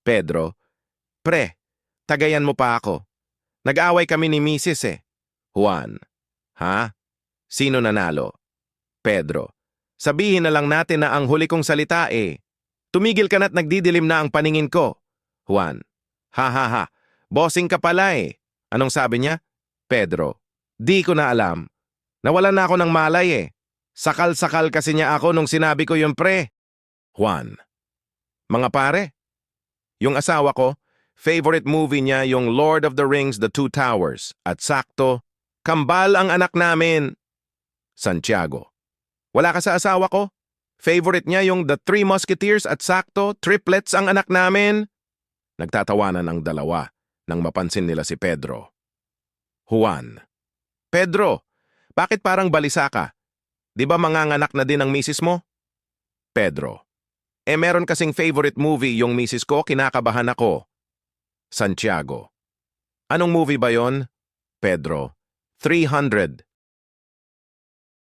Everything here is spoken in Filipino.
Pedro, pre, tagayan mo pa ako. Nag-away kami ni Mrs. eh. Juan, ha? Sino nanalo? Pedro, sabihin na lang natin na ang huli kong salita eh. Tumigil ka na't nagdidilim na ang paningin ko. Juan, ha ha ha, bossing ka pala eh. Anong sabi niya? Pedro, di ko na alam. Nawalan na ako ng malay eh. Sakal-sakal kasi niya ako nung sinabi ko yung pre. Juan, mga pare, yung asawa ko, favorite movie niya yung Lord of the Rings, The Two Towers. At sakto, kambal ang anak namin. Santiago, wala ka sa asawa ko? Favorite niya yung The Three Musketeers at sakto, triplets ang anak namin. Nagtatawanan ang dalawa nang mapansin nila si Pedro. Juan, Pedro, bakit parang balisa ka? Di ba manganganak na din ang misis mo? Pedro, meron kasing favorite movie yung misis ko, kinakabahan ako. Santiago, anong movie ba yon? Pedro, 300.